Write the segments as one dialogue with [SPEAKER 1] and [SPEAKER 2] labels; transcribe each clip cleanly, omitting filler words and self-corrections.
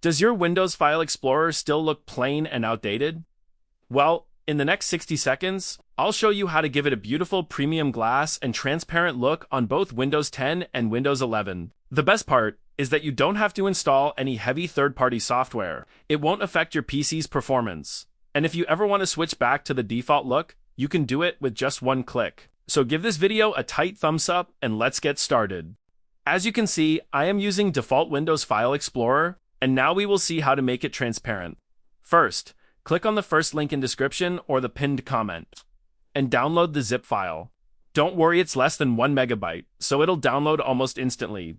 [SPEAKER 1] Does your Windows File Explorer still look plain and outdated? Well, in the next 60 seconds, I'll show you how to give it a beautiful premium glass and transparent look on both Windows 10 and Windows 11. The best part is that you don't have to install any heavy third-party software. It won't affect your PC's performance. And if you ever want to switch back to the default look, you can do it with just one click. So give this video a tight thumbs up and let's get started. As you can see, I am using default Windows File Explorer, and now we will see how to make it transparent. First, click on the first link in description or the pinned comment, and download the zip file. Don't worry, it's less than 1 megabyte, so it'll download almost instantly.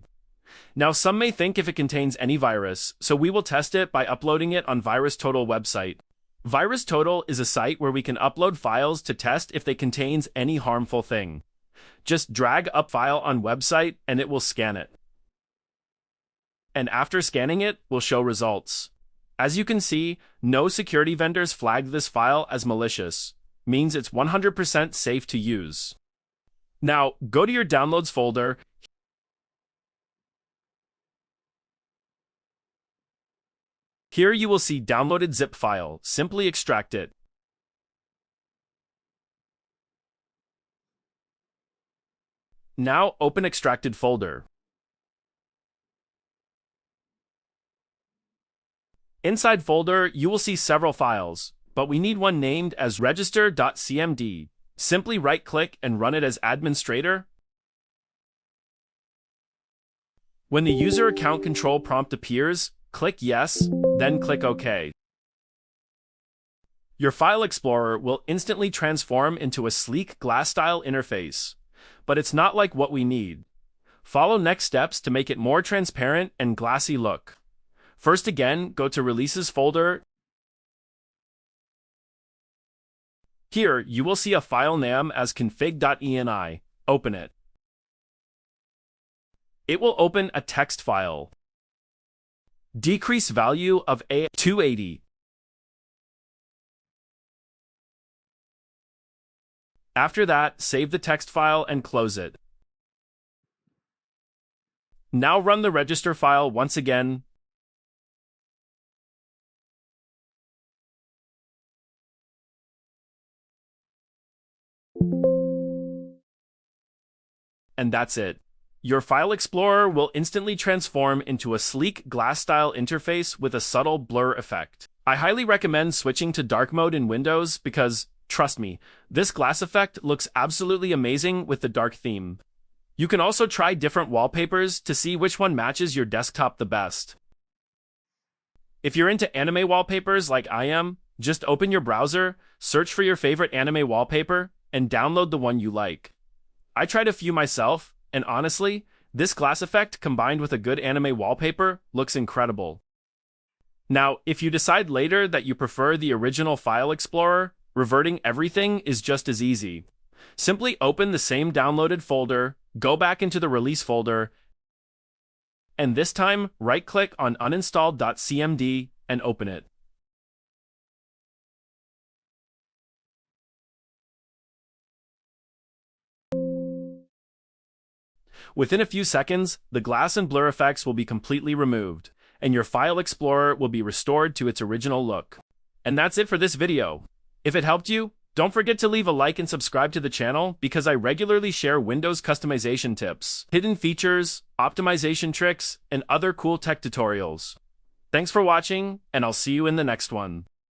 [SPEAKER 1] Now, some may think if it contains any virus, so we will test it by uploading it on VirusTotal website. VirusTotal is a site where we can upload files to test if they contains any harmful thing. Just drag up file on website and it will scan it. And after scanning it, we'll show results. As you can see, no security vendors flagged this file as malicious, means it's 100% safe to use. Now, go to your Downloads folder. Here you will see downloaded zip file. Simply extract it. Now open extracted folder. Inside folder, you will see several files, but we need one named as register.cmd. Simply right-click and run it as administrator. When the user account control prompt appears, click Yes, then click OK. Your File Explorer will instantly transform into a sleek glass-style interface, but it's not like what we need. Follow next steps to make it more transparent and glassy look. First again, go to Releases folder. Here, you will see a file name as config.ini. Open it. It will open a text file. Decrease value of A280. After that, save the text file and close it. Now run the register file once again. And that's it. Your File Explorer will instantly transform into a sleek glass-style interface with a subtle blur effect. I highly recommend switching to dark mode in Windows because, trust me, this glass effect looks absolutely amazing with the dark theme. You can also try different wallpapers to see which one matches your desktop the best. If you're into anime wallpapers like I am, just open your browser, search for your favorite anime wallpaper, and download the one you like. I tried a few myself, and honestly, this glass effect combined with a good anime wallpaper looks incredible. Now, if you decide later that you prefer the original File Explorer, reverting everything is just as easy. Simply open the same downloaded folder, go back into the Release folder, and this time right-click on uninstalled.cmd and open it. Within a few seconds, the glass and blur effects will be completely removed, and your File Explorer will be restored to its original look. And that's it for this video. If it helped you, don't forget to leave a like and subscribe to the channel because I regularly share Windows customization tips, hidden features, optimization tricks, and other cool tech tutorials. Thanks for watching, and I'll see you in the next one.